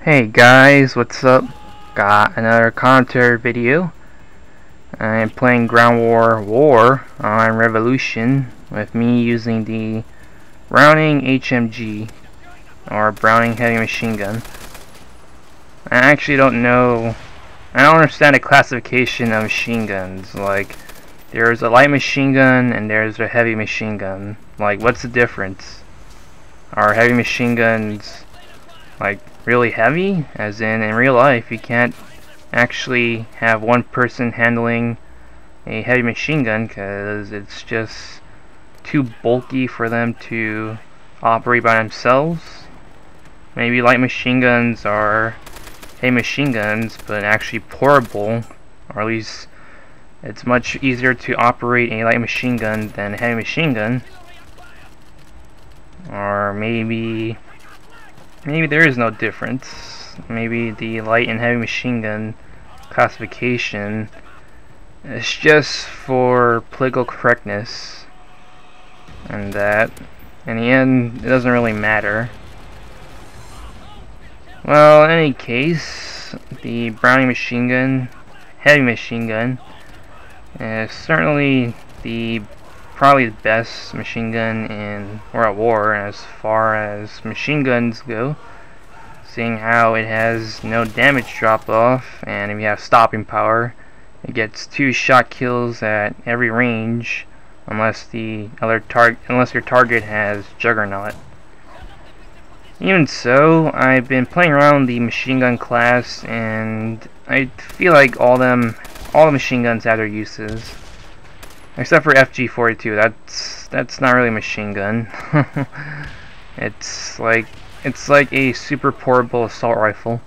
Hey guys, what's up? Got another commentary video. I'm playing Ground War on Revolution with me using the Browning HMG or Browning Heavy Machine Gun. I actually don't know. I don't understand the classification of machine guns. Like, there's a light machine gun and there's a heavy machine gun. Like, what's the difference? Are heavy machine guns like really heavy? As in real life you can't actually have one person handling a heavy machine gun because it's just too bulky for them to operate by themselves. Maybe light machine guns are heavy machine guns but actually portable, or at least it's much easier to operate a light machine gun than a heavy machine gun. Or maybe there is no difference. Maybe the light and heavy machine gun classification is just for political correctness, and that in the end it doesn't really matter. Well, in any case, the Browning machine gun, heavy machine gun, is certainly probably the best machine gun in World War as far as machine guns go, seeing how it has no damage drop off, and if you have stopping power, it gets 2 shot kills at every range, unless your target has Juggernaut. Even so, I've been playing around the machine gun class, and I feel like all the machine guns have their uses. Except for FG-42, that's not really a machine gun. it's like a super portable assault rifle.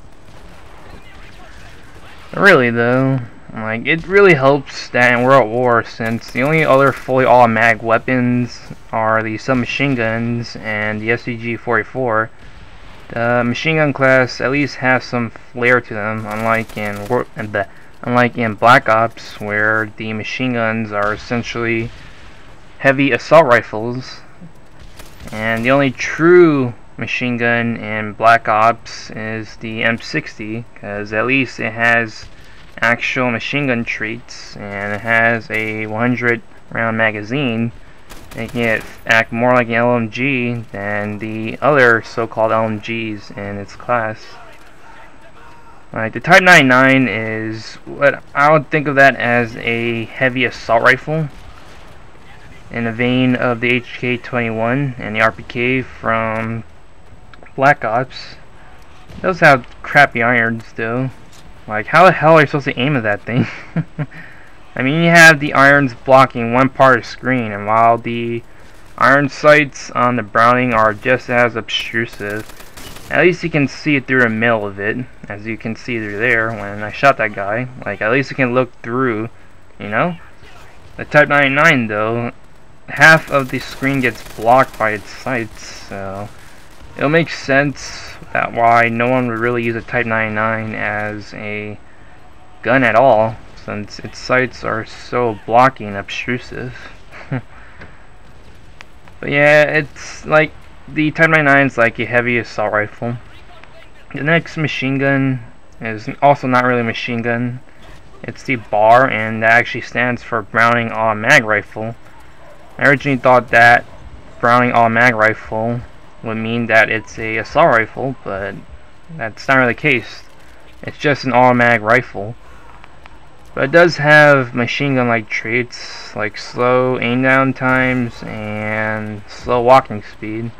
Really though, like, it really helps that in World War, since the only other fully automatic weapons are the submachine guns and the SCG-44. The machine gun class at least has some flair to them, unlike in Black Ops, where the machine guns are essentially heavy assault rifles. And the only true machine gun in Black Ops is the M60, because at least it has actual machine gun traits, and it has a 100 round magazine, making it act more like an LMG than the other so-called LMGs in its class. Like, the Type 99 is what I would think of that as a heavy assault rifle, in the vein of the HK-21 and the RPK from Black Ops. It does have crappy irons though. Like, how the hell are you supposed to aim at that thing? I mean, you have the irons blocking one part of the screen, and while the iron sights on the Browning are just as obtrusive, at least you can see it through the middle of it, as you can see through there when I shot that guy. Like, at least you can look through, you know? The Type 99 though, half of the screen gets blocked by its sights, so it'll make sense that why no one would really use a Type 99 as a gun at all, since its sights are so blocky and obtrusive. But yeah, it's like, the Type 99 is like a heavy assault rifle. The next machine gun is also not really a machine gun. It's the BAR, and that actually stands for Browning Automatic Rifle. I originally thought that Browning Automatic Rifle would mean that it's a assault rifle, but that's not really the case. It's just an automatic rifle. But it does have machine gun-like traits, like slow aim down times and slow walking speed.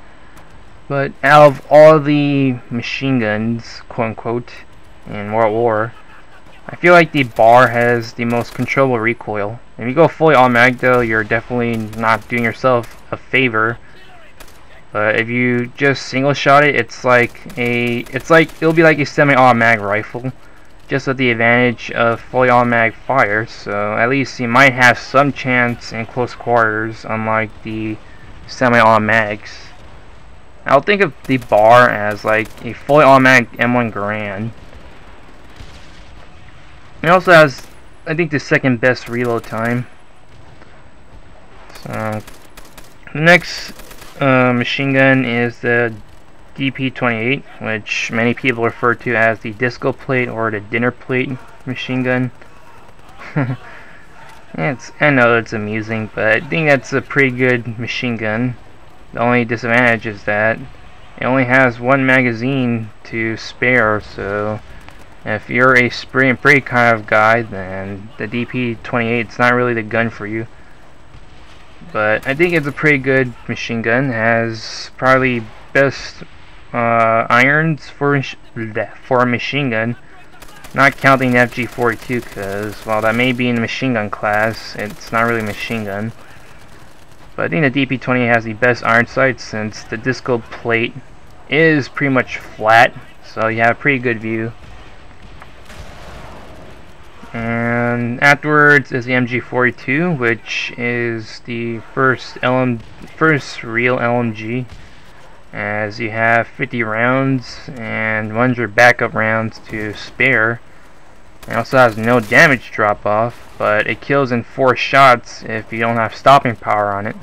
But out of all the machine guns, quote-unquote, in World War, I feel like the BAR has the most controllable recoil. If you go fully automatic though, you're definitely not doing yourself a favor. But if you just single shot it, it'll be like a semi-automatic rifle, just with the advantage of fully automatic fire. So at least you might have some chance in close quarters, unlike the semi-automatics. I'll think of the BAR as like a fully automatic M1 Garand. It also has, I think, the second best reload time. So the next machine gun is the DP-28, which many people refer to as the disco plate or the dinner plate machine gun. I know it's amusing, but I think that's a pretty good machine gun. The only disadvantage is that it only has one magazine to spare, so if you're a spray and pray kind of guy, then the DP-28 is not really the gun for you. But I think it's a pretty good machine gun. It has probably best irons for a machine gun, not counting the FG-42, because while that may be in the machine gun class, it's not really a machine gun. But I think the DP-28 has the best iron sights, since the disco plate is pretty much flat, so you have a pretty good view. And afterwards is the MG42, which is the first real LMG, as you have 50 rounds and 100 backup rounds to spare. It also has no damage drop off, but it kills in 4 shots if you don't have stopping power on it.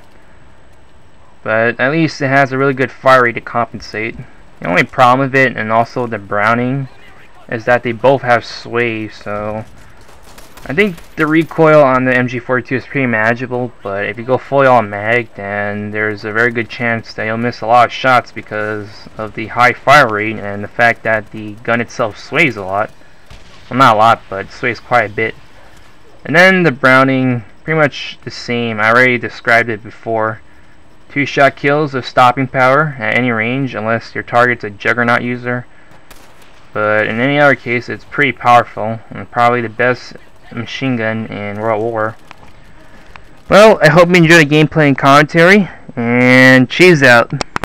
But at least it has a really good fire rate to compensate. The only problem with it, and also the Browning, is that they both have sway, so I think the recoil on the MG42 is pretty manageable, but if you go fully all mag, then there's a very good chance that you'll miss a lot of shots because of the high fire rate and the fact that the gun itself sways a lot. Well, not a lot, but it sways quite a bit. And then the Browning, pretty much the same. I already described it before. 2-shot kills with stopping power at any range, unless your target's a Juggernaut user. But in any other case, it's pretty powerful, and probably the best machine gun in World War. Well, I hope you enjoyed the gameplay and commentary, and cheese out.